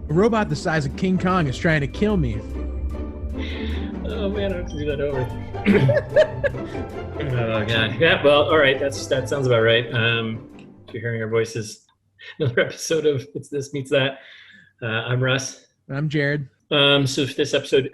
A robot the size of King Kong is trying to kill me. Oh man, I have to do that over. Oh god. Yeah. Well, all right. That sounds about right. If you're hearing our voices, another episode of It's This Meets That. I'm Russ. I'm Jared. So for this episode,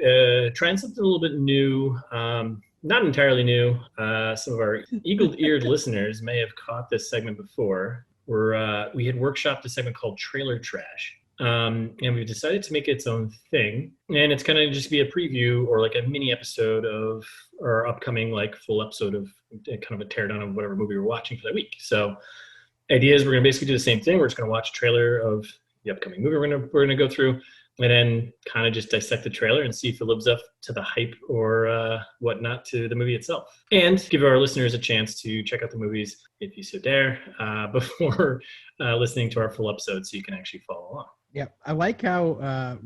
trying something a little bit new. Not entirely new. Some of our eagle-eared listeners may have caught this segment before. We had workshopped a segment called Trailer Trash. And we've decided to make its own thing, and it's kind of just be a preview or like a mini episode of our upcoming like full episode of kind of a teardown of whatever movie we're watching for that week. So idea is we're gonna basically do the same thing. We're just gonna watch a trailer of the upcoming movie we're gonna go through, and then kind of just dissect the trailer and see if it lives up to the hype or whatnot to the movie itself, and give our listeners a chance to check out the movies if you so dare before listening to our full episode, so you can actually follow along. Yeah, I like how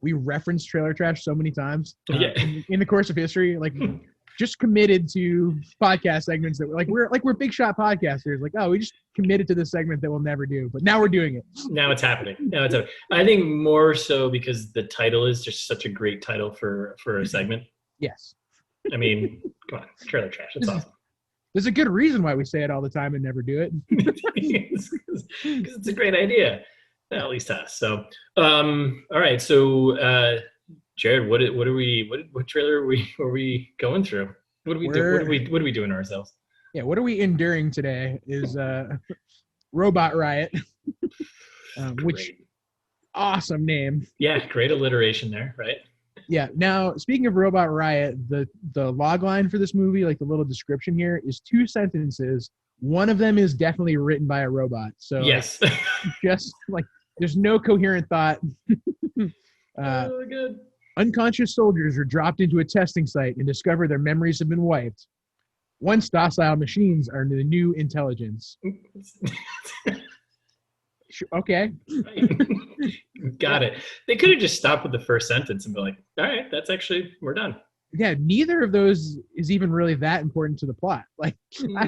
we reference Trailer Trash so many times in the course of history. Like, just committed to podcast segments that we're big shot podcasters. Like, oh, we just committed to this segment that we'll never do, but now we're doing it. Now it's happening. I think more so because the title is just such a great title for a segment. Yes. I mean, come on, Trailer Trash. It's awesome. There's a good reason why we say it all the time and never do it. Because it's a great idea. At least to us. So, all right. So, Jared, what trailer are we going through? What are we doing to ourselves? Yeah, what are we enduring today? Is Robot Riot, which awesome name. Yeah, great alliteration there, right? Yeah. Now, speaking of Robot Riot, the log line for this movie, like the little description here, is 2 sentences. One of them is definitely written by a robot. So yes, just like. There's no coherent thought. Good. Unconscious soldiers are dropped into a testing site and discover their memories have been wiped. Once docile machines are the new intelligence. Okay. Got it. They could have just stopped with the first sentence and be like, all right, we're done. Yeah, neither of those is even really that important to the plot. Like, yeah,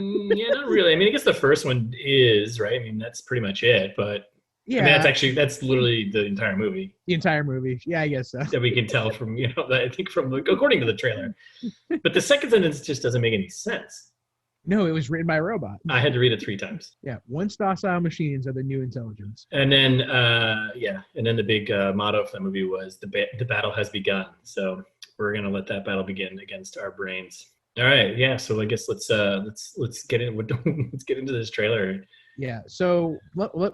not really. I mean, I guess the first one is, right? I mean, that's pretty much it, but yeah, I mean, that's literally the entire movie. The entire movie, yeah, I guess so. That we can tell from I think according to the trailer. But the second sentence just doesn't make any sense. No, it was written by a robot. I had to read it 3 times. Yeah, once docile machines are the new intelligence. And then the big motto for the movie was the battle has begun. So we're gonna let that battle begin against our brains. All right, yeah. So I guess let's get in. Let's get into this trailer. Yeah, so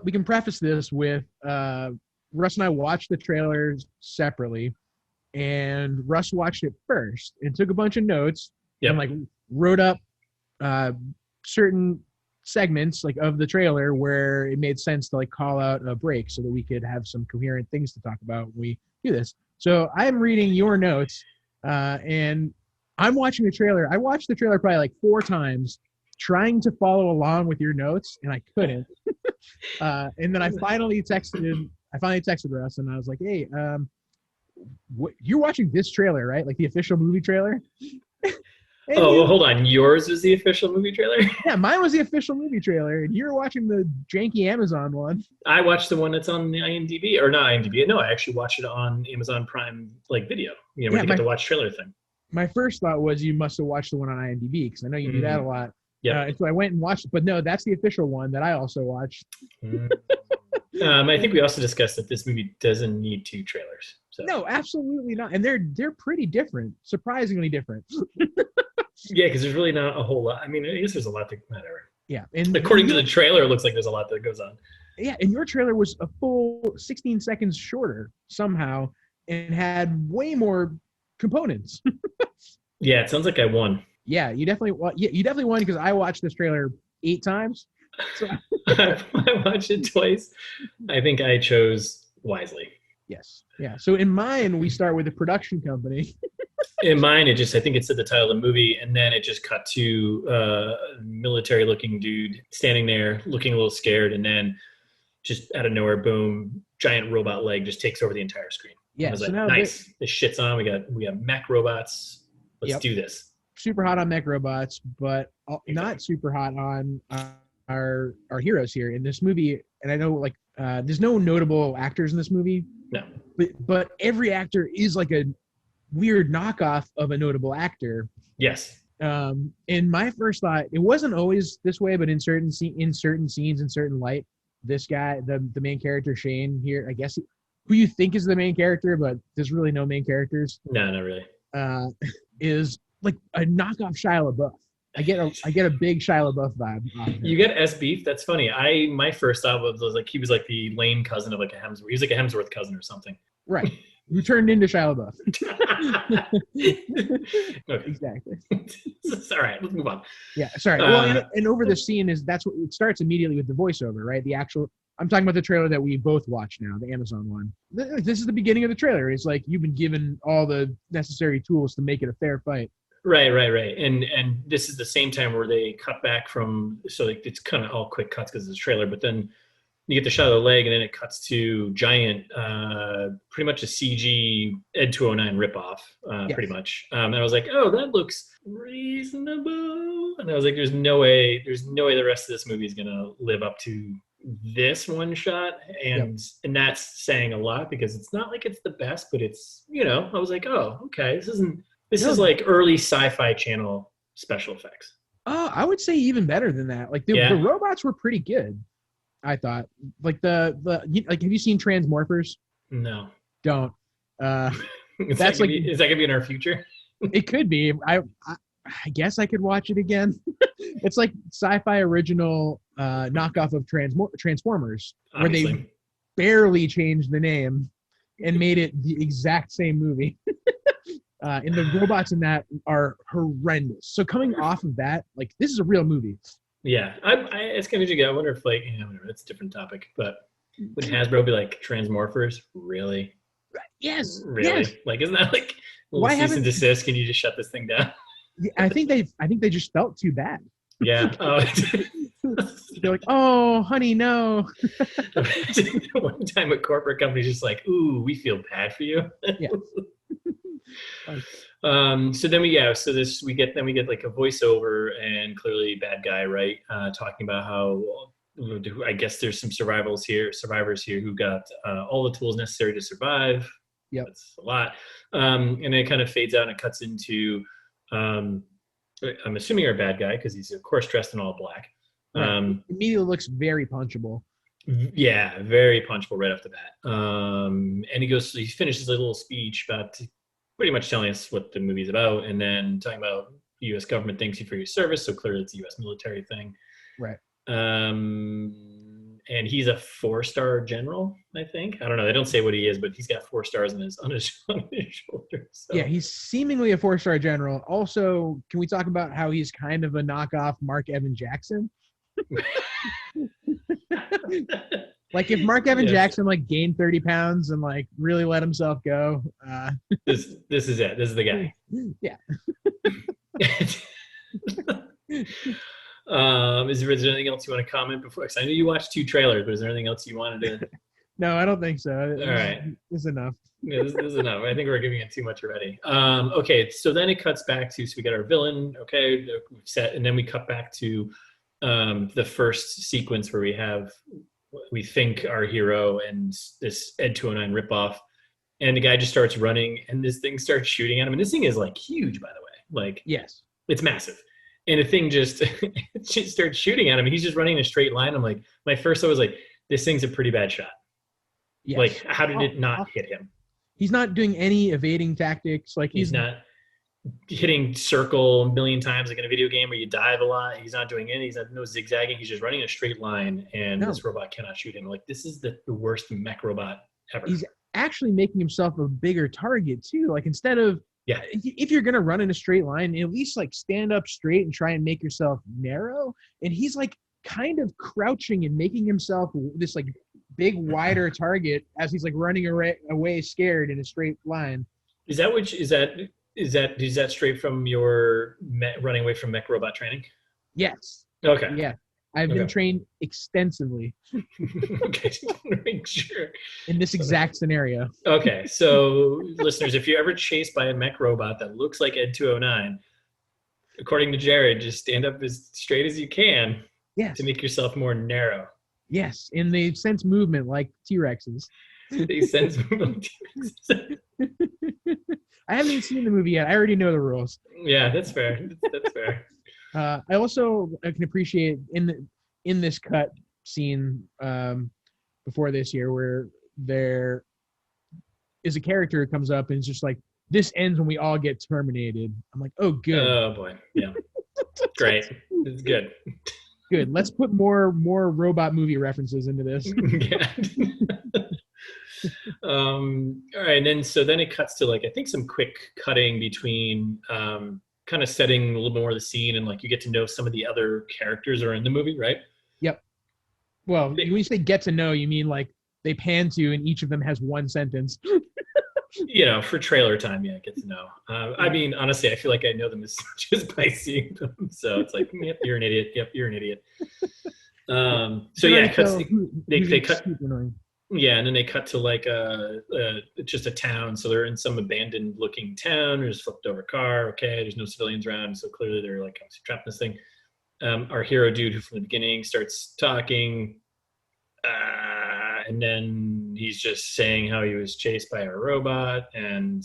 we can preface this with Russ and I watched the trailers separately, and Russ watched it first and took a bunch of notes and like wrote up certain segments like of the trailer where it made sense to like call out a break so that we could have some coherent things to talk about when we do this. So I'm reading your notes and I'm watching the trailer. I watched the trailer probably like 4 times. Trying to follow along with your notes, and I couldn't. And then I finally texted Russ, and I was like, "Hey, you're watching this trailer, right? Like the official movie trailer?" Hold on. Yours was the official movie trailer? Yeah, mine was the official movie trailer, and you're watching the janky Amazon one. I watched the one that's on the IMDb, or not IMDb. No, I actually watched it on Amazon Prime, like video. When you get to watch trailer thing. My first thought was you must have watched the one on IMDb because I know you do that a lot. Yeah. And so I went and watched it, but no, that's the official one that I also watched. I think we also discussed that this movie doesn't need 2 trailers. So. No, absolutely not. And they're pretty different, surprisingly different. Yeah, because there's really not a whole lot. I mean, I guess there's a lot that matter. Yeah. And according to the trailer, it looks like there's a lot that goes on. Yeah, and your trailer was a full 16 seconds shorter somehow and had way more components. Yeah, it sounds like I won. Yeah, you definitely won because I watched this trailer 8 times. So. I watched it twice. I think I chose wisely. Yes. Yeah. So in mine, we start with a production company. In mine, I think it said the title of the movie, and then it just cut to a military-looking dude standing there looking a little scared, and then just out of nowhere, boom, giant robot leg just takes over the entire screen. Yeah. I was like, nice. This shit's on. We got mech robots. Let's do this. Super hot on mech robots, but not super hot on our heroes here in this movie. And I know like There's no notable actors in this movie. No. But every actor is like a weird knockoff of a notable actor. Yes. And my first thought, it wasn't always this way, but in certain scenes, in certain light, this guy, the main character Shane here, I guess, who you think is the main character, but there's really no main characters. No, not really. Is like a knockoff Shia LaBeouf. I get a big Shia LaBeouf vibe. You get S Beef. That's funny. My first thought was like he was like the lame cousin of like a Hemsworth. He was like a Hemsworth cousin or something. Right. Who turned into Shia LaBeouf. Okay. Exactly. All right, let's move on. Yeah, sorry. Well, and over the scene that's what it starts immediately with the voiceover, right? I'm talking about the trailer that we both watched now, the Amazon one. This is the beginning of the trailer. It's like you've been given all the necessary tools to make it a fair fight. Right. And this is the same time where they cut back from, so like it's kind of all quick cuts because it's a trailer, but then you get the shot of the leg and then it cuts to giant, pretty much a CG Ed 209 ripoff, yes. Pretty much. And I was like, oh, that looks reasonable. And I was like, there's no way the rest of this movie is going to live up to this one shot. And that's saying a lot because it's not like it's the best, but it's, I was like, oh, okay, this is like early Sci-Fi Channel special effects. Oh, I would say even better than that. Like the robots were pretty good, I thought. Like have you seen Transmorphers? No. Don't. Is that gonna be in our future? It could be. I guess I could watch it again. It's like sci-fi original knockoff of Transformers, Honestly. where they barely changed the name and made it the exact same movie. And the robots in that are horrendous. So coming off of that, like this is a real movie. Yeah, it's kind of interesting. I wonder if like, it's a different topic, but would Hasbro be like Transmorphers? Really? Yes. Really? Yes. Like, isn't that like cease and desist? Can you just shut this thing down? I think they just felt too bad. Yeah. Oh. They're like, oh, honey, no. One time a corporate company's just like, ooh, we feel bad for you. Yeah. So then we get like a voiceover and clearly bad guy, right? Talking about how I guess there's some survivors here who got all the tools necessary to survive. Yeah, that's a lot. And then it kind of fades out and it cuts into I'm assuming you're a bad guy because he's of course dressed in all black. Right. Immediately looks very punchable. Yeah, very punchable right off the bat. And he finishes a little speech about pretty much telling us what the movie's about, and then talking about the U.S. government thanks you for your service. So clearly, it's a U.S. military thing, right? And he's a 4-star general, I think. I don't know. They don't say what he is, but he's got 4 stars on his shoulder. So. Yeah, he's seemingly a 4-star general. Also, can we talk about how he's kind of a knockoff Mark Evan Jackson? Like if Mark Evan Jackson like gained 30 pounds and like really let himself go. This is it. This is the guy. Yeah. Is there anything else you want to comment before? Because I know you watched 2 trailers, but is there anything else you wanted to? No, I don't think so. All right. This is enough. Yeah, this is enough. I think we're giving it too much already. Okay, so then it cuts back to, so we get our villain, okay, set, and then we cut back to the first sequence where we think our hero and this Ed 209 ripoff, and the guy just starts running and this thing starts shooting at him. And this thing is like huge, by the way. Like, yes, it's massive. And the thing just starts shooting at him. And he's just running in a straight line. I'm like, my first thought was like, this thing's a pretty bad shot. Yes. Like, how did it not hit him? He's not doing any evading tactics. Like he's not hitting circle a million times like in a video game where you dive a lot. He's not doing any. He's not no zigzagging. He's just running a straight line, and this robot cannot shoot him. Like, this is the worst mech robot ever. He's actually making himself a bigger target too. Like instead of if you're gonna run in a straight line, at least like stand up straight and try and make yourself narrow. And he's like kind of crouching and making himself this like big wider target as he's like running away scared in a straight line. Is that straight from your running away from mech robot training? Yes. Okay. Yeah. I've been trained extensively. Okay, just want to make sure. In this exact scenario. Okay, so listeners, if you're ever chased by a mech robot that looks like Ed 209, according to Jared, just stand up as straight as you can to make yourself more narrow. Yes, and they sense movement like T-Rexes. They sense movement like T-Rexes. I haven't even seen the movie yet. I already know the rules. Yeah, that's fair. That's fair. I also can appreciate in this cut scene before this year where there is a character who comes up and is just like, this ends when we all get terminated. I'm like, oh, good. Oh, boy. Yeah. Great. It's good. Good. Let's put more robot movie references into this. Yeah. All right. And then it cuts to like, I think some quick cutting between kind of setting a little bit more of the scene, and like you get to know some of the other characters are in the movie, right? Yep. Well, when you say get to know, you mean like they pan to and each of them has one sentence. For trailer time, yeah, get to know. I mean, honestly, I feel like I know them as much as by seeing them. So it's like, yep, you're an idiot. Yep, you're an idiot. So yeah, they cut. Yeah, and then they cut to like just a town. So they're in some abandoned looking town. There's a flipped over car. Okay, there's no civilians around. So clearly they're like trapped in this thing. Our hero dude who from the beginning starts talking. And then he's just saying how he was chased by a robot. And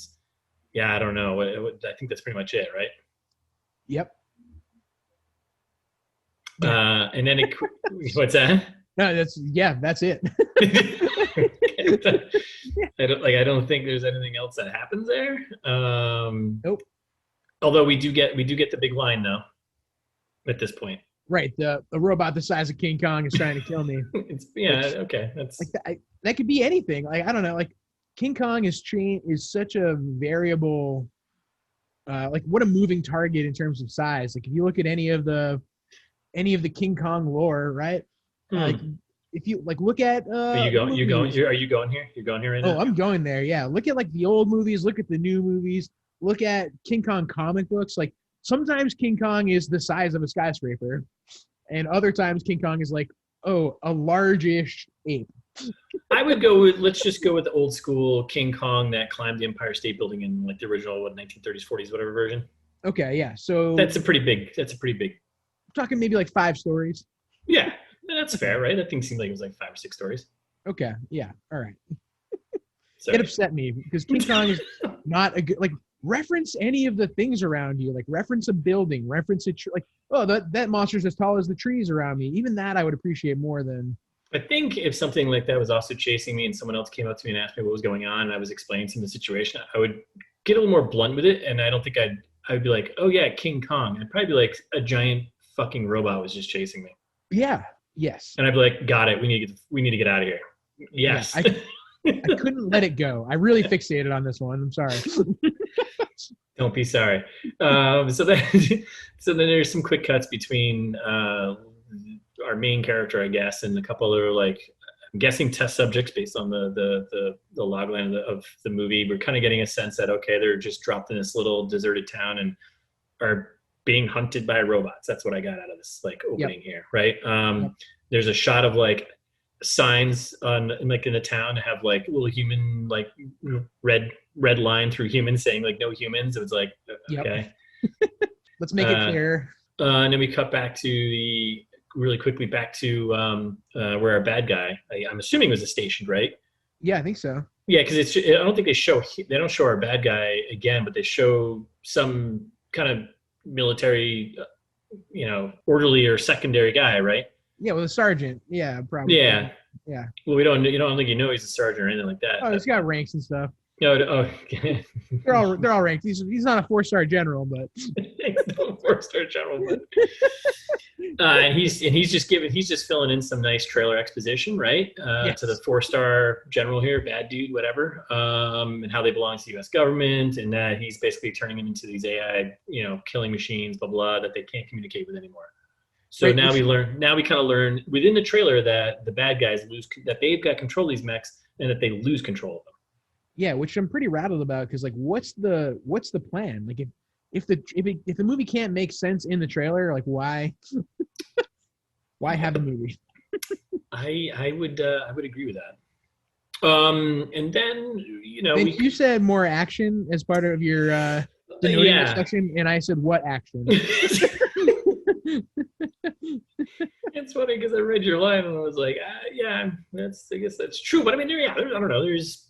yeah, I don't know. I think that's pretty much it, right? Yep. And then what's that? No, that's it. I don't think there's anything else that happens there. Nope. Although we do get the big line though at this point. Right, the robot the size of King Kong is trying to kill me. Okay, that's like that could be anything. Like I don't know, like King Kong is such a variable, like what a moving target in terms of size. Like if you look at any of the King Kong lore, right? Like if you like look at are you going here? You're going here right now? Oh, I'm going there. Yeah, look at like the old movies. Look at the new movies. Look at King Kong comic books. Like sometimes King Kong is the size of a skyscraper, and other times King Kong is like, oh, a large-ish ape. I would let's just go with the old school King Kong that climbed the Empire State Building in like the original 1930s, 40s, whatever version. Okay, yeah. So that's a pretty big. We're talking maybe like 5 stories. Yeah, that's fair, right? That thing seemed like it was like 5 or 6 stories. Okay, yeah, all right. It upset me because King Kong is not a good like. Reference any of the things around you, like reference a building, reference a like, oh, that monster's as tall as the trees around me. Even that I would appreciate more than. I think if something like that was also chasing me and someone else came up to me and asked me what was going on and I was explaining some of the situation, I would get a little more blunt with it. And I don't think I'd be like, oh yeah, King Kong. I'd probably be like, a giant fucking robot was just chasing me. Yeah. Yes. And I'd be like, got it. We need to get out of here. Yes. Yeah, I couldn't let it go. I really fixated on this one. I'm sorry. Don't be sorry. So then there's some quick cuts between our main character, I guess, and a couple other like I'm guessing test subjects based on the logline of the movie. We're kind of getting a sense that okay, they're just dropped in this little deserted town and are being hunted by robots. That's what I got out of this like opening here, right? There's a shot of like signs in the town have like little human like red line through humans saying like no humans. It was like okay. Let's make it clear. And then we cut back to really quickly back to where our bad guy, I'm assuming was stationed, right? Yeah, I think so. Yeah, because I don't think they don't show our bad guy again, but they show some kind of military, orderly or secondary guy, right? Yeah, with a sergeant. Yeah, probably. Yeah. Well, you don't think he's a sergeant or anything like that. Oh, he's got ranks and stuff. No, okay. they're all ranked. He's not a 4-star general, but he's not a 4-star general, but and he's just filling in some nice trailer exposition, right? Yes. To the 4-star general here, bad dude, whatever, and how they belong to the U.S. government, and that he's basically turning them into these AI, killing machines, blah blah, that they can't communicate with anymore. So right. Now we kind of learn within the trailer that the bad guys that they've got control of these mechs and that they lose control of them. Yeah, which I'm pretty rattled about because like, what's the plan? Like, if the movie can't make sense in the trailer, like why have a movie? I would agree with that. And then you said more action as part of your section, and I said what action? It's funny because I read your line and I was like, yeah, I guess that's true. But I mean, I don't know. There's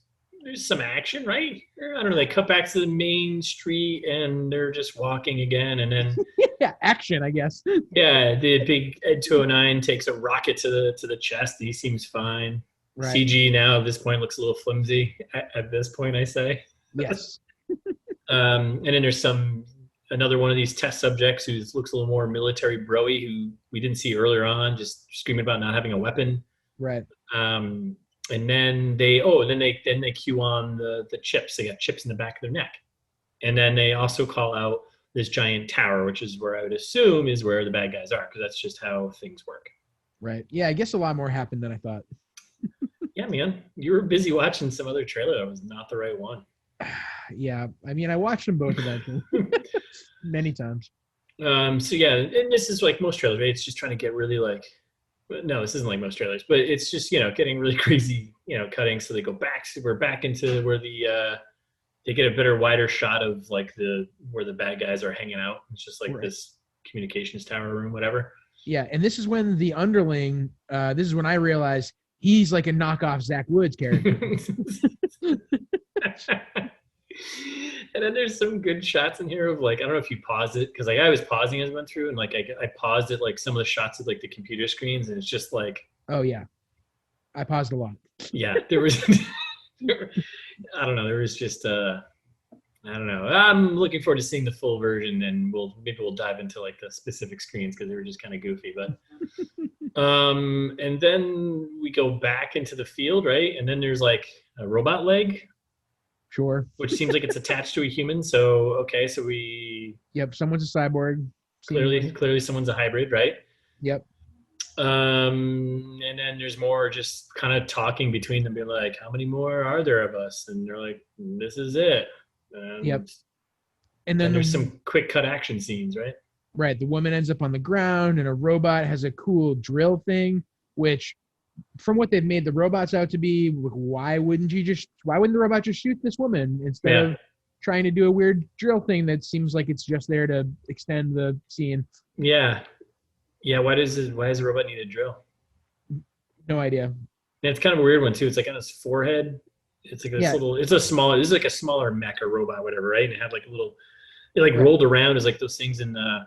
some action, right? I don't know. They cut back to the main street and they're just walking again, and then yeah, action, I guess. Yeah, the big Ed 209 takes a rocket to the chest. He seems fine. Right. CG now at this point looks a little flimsy. At this point, I say. Yes. And then there's another one of these test subjects who looks a little more military broy, who we didn't see earlier on, just screaming about not having a weapon. Right. And then they cue on the chips. They got chips in the back of their neck, and then they also call out this giant tower, which is where I would assume is where the bad guys are, because that's just how things work. Right. Yeah, I guess a lot more happened than I thought. Yeah, man. You were busy watching some other trailer that was not the right one. Yeah. I mean, I watched them both eventually. Many times. So yeah, and this is like most trailers, right? It's just trying to get really like, no, this isn't like most trailers, but it's just, getting really crazy, cutting. So they go back, we're back into where they get a better, wider shot of like where the bad guys are hanging out. It's just like this communications tower room, whatever. Yeah, and this is when the underling, this is when I realized he's like a knockoff Zach Woods character. And then there's some good shots in here of like, I don't know if you pause it, because like I was pausing as I went through, and like I paused it like some of the shots of like the computer screens, and it's just like, oh yeah, I paused a lot. Yeah, there was I don't know, there was just I don't know. I'm looking forward to seeing the full version, and maybe we'll dive into like the specific screens because they were just kind of goofy. But and then we go back into the field, right? And then there's like a robot leg. Sure. Which seems like it's attached to a human. So okay, so Yep, someone's a cyborg. Clearly someone's a hybrid, right? Yep. And then there's more just kind of talking between them, being like, how many more are there of us? And they're like, this is it. Yep. And then there's some quick cut action scenes, right? Right. The woman ends up on the ground, and a robot has a cool drill thing, which from what they've made the robots out to be, why wouldn't the robot just shoot this woman instead of trying to do a weird drill thing that seems like it's just there to extend the scene? Yeah. Yeah, why does the robot need a drill? No idea. And it's kind of a weird one too. It's like on his forehead. It's like this is like a smaller mecha robot, whatever, right? And it had like a little, it like rolled around as like those things in the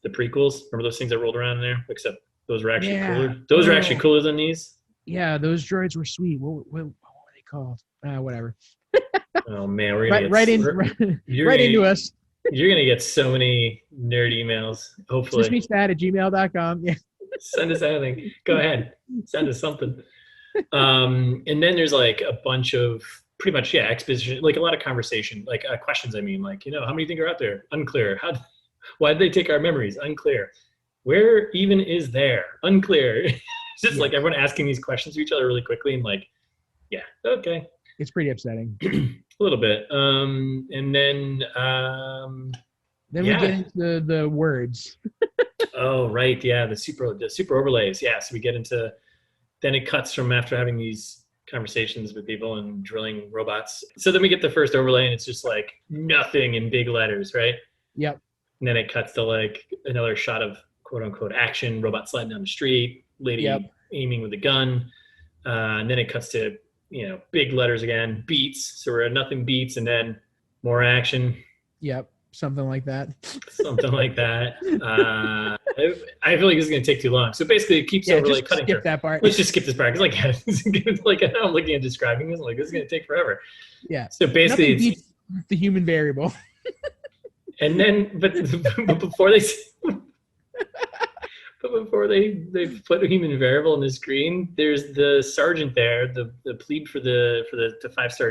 prequels. Remember those things that rolled around in there? Except those were actually cooler. Those are actually cooler than these. Yeah, those droids were sweet. What were they called? Whatever. Oh man, we're gonna right into us. You're gonna get so many nerd emails. Hopefully, SistemeStat@gmail.com. Yeah. Send us anything. Go ahead. Send us something. And then there's like a bunch of pretty much exposition, like a lot of conversation, like questions. I mean, like how many think are out there? Unclear. Why did they take our memories? Unclear. Where even is there? Unclear. It's just like everyone asking these questions to each other really quickly, and like, yeah, okay. It's pretty upsetting. A little bit. And then we get into the words. Oh, right. Yeah. The super overlays. Yeah. So we get into, then it cuts from after having these conversations with people and drilling robots. So then we get the first overlay, and it's just like nothing in big letters, right? Yep. And then it cuts to like another shot of quote unquote action, robot sliding down the street, lady aiming with a gun. And then it cuts to, big letters again, beats. So we're at nothing beats, and then more action. Yep. Something like that. Something like that. I feel like this is going to take too long. So basically it keeps overlay cutting. Skip that part. Let's just skip this part. Because like I'm looking at describing this, I'm like, this is going to take forever. Yeah. So basically it's the human variable. And then, but before they put a human variable on the screen, there's the sergeant there, the plebe for the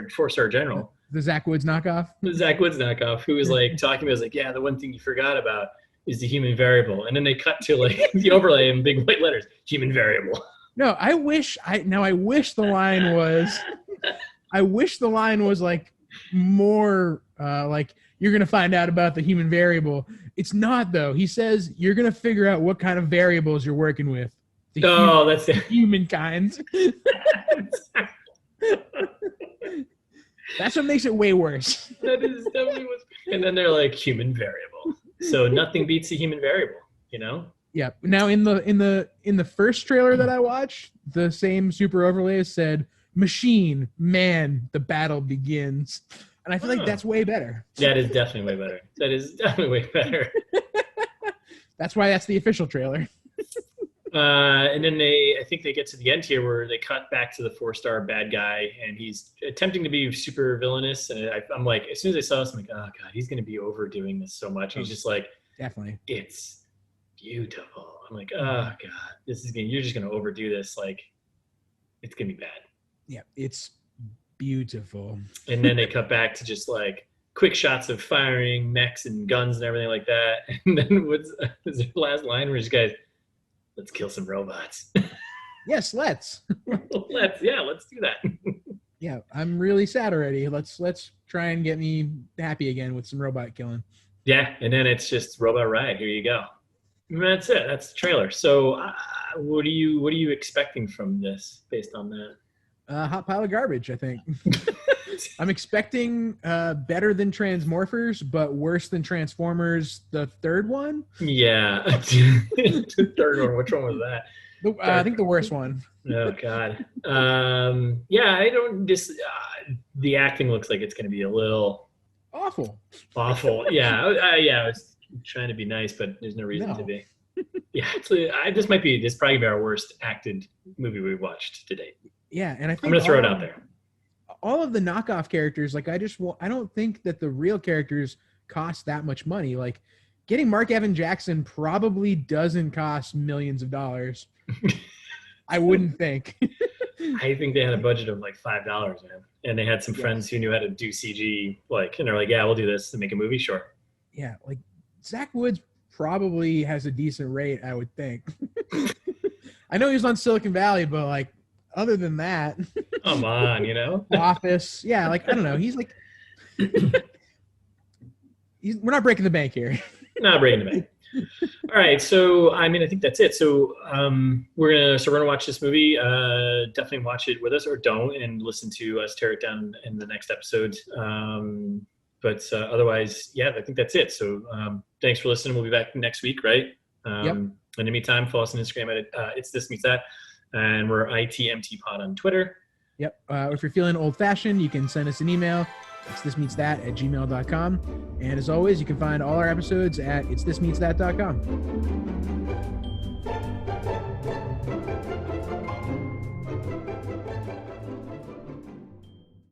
4-star general. The Zach Woods knockoff? The Zach Woods knockoff, who was like talking about, like, yeah, the one thing you forgot about is the human variable. And then they cut to like the overlay in big white letters, human variable. No, I wish the line was like more like, you're going to find out about the human variable. It's not, though. He says you're going to figure out what kind of variables you're working with. That's it. Humankind. That's what makes it way worse. That is definitely and then they're like, human variable. So nothing beats a human variable, Yeah. Now in the first trailer that I watched, the same super overlays said machine, man, the battle begins. And I feel like that's way better. That is definitely way better. That is definitely way better. That's why that's the official trailer. And then I think they get to the end here where they cut back to the 4-star bad guy, and he's attempting to be super villainous. And I'm like, as soon as I saw this, I'm like, oh god, he's going to be overdoing this so much. He's just like, definitely, it's beautiful. I'm like, oh god, you're just going to overdo this. Like, it's going to be bad. Yeah, it's beautiful. And then they cut back to just like quick shots of firing mechs and guns and everything like that. And then what's the last line where this guy's, let's kill some robots. Yes, let's. let's do that. Yeah, I'm really sad already. Let's try and get me happy again with some robot killing. Yeah, and then it's just Robot Riot. Here you go. And that's it. That's the trailer. So, what are you expecting from this based on that? Hot pile of garbage, I think. I'm expecting better than Transmorphers, but worse than Transformers, the third one. Yeah. The third one. Which one was that? I think the worst one. Oh, God. Yeah, I don't just... the acting looks like it's going to be a little... Awful. Yeah. I was trying to be nice, but there's no reason to be. Yeah. This probably going to be our worst acted movie we've watched to date. Yeah, and I think I'm going to throw it out there. All of the knockoff characters, like I don't think that the real characters cost that much money. Like getting Mark Evan Jackson probably doesn't cost millions of dollars. I wouldn't think. I think they had a budget of like $5, man. And they had some friends who knew how to do CG, and they're like, yeah, we'll do this to make a movie, sure. Yeah, like Zach Woods probably has a decent rate, I would think. I know he was on Silicon Valley, but like, other than that, come on, Office. Yeah, like I don't know. He's like, we're not breaking the bank here. Not breaking the bank. All right, so I think that's it. So we're gonna watch this movie. Definitely watch it with us, or don't, and listen to us tear it down in the next episode. But otherwise, yeah, I think that's it. So thanks for listening. We'll be back next week, right? Yep. In the meantime, follow us on Instagram at It's This Meets That. And we're ITMTpod on Twitter. Yep. If you're feeling old-fashioned, you can send us an email. It's thismeetsthat@gmail.com. And as always, you can find all our episodes at itsthismeetsthat.com.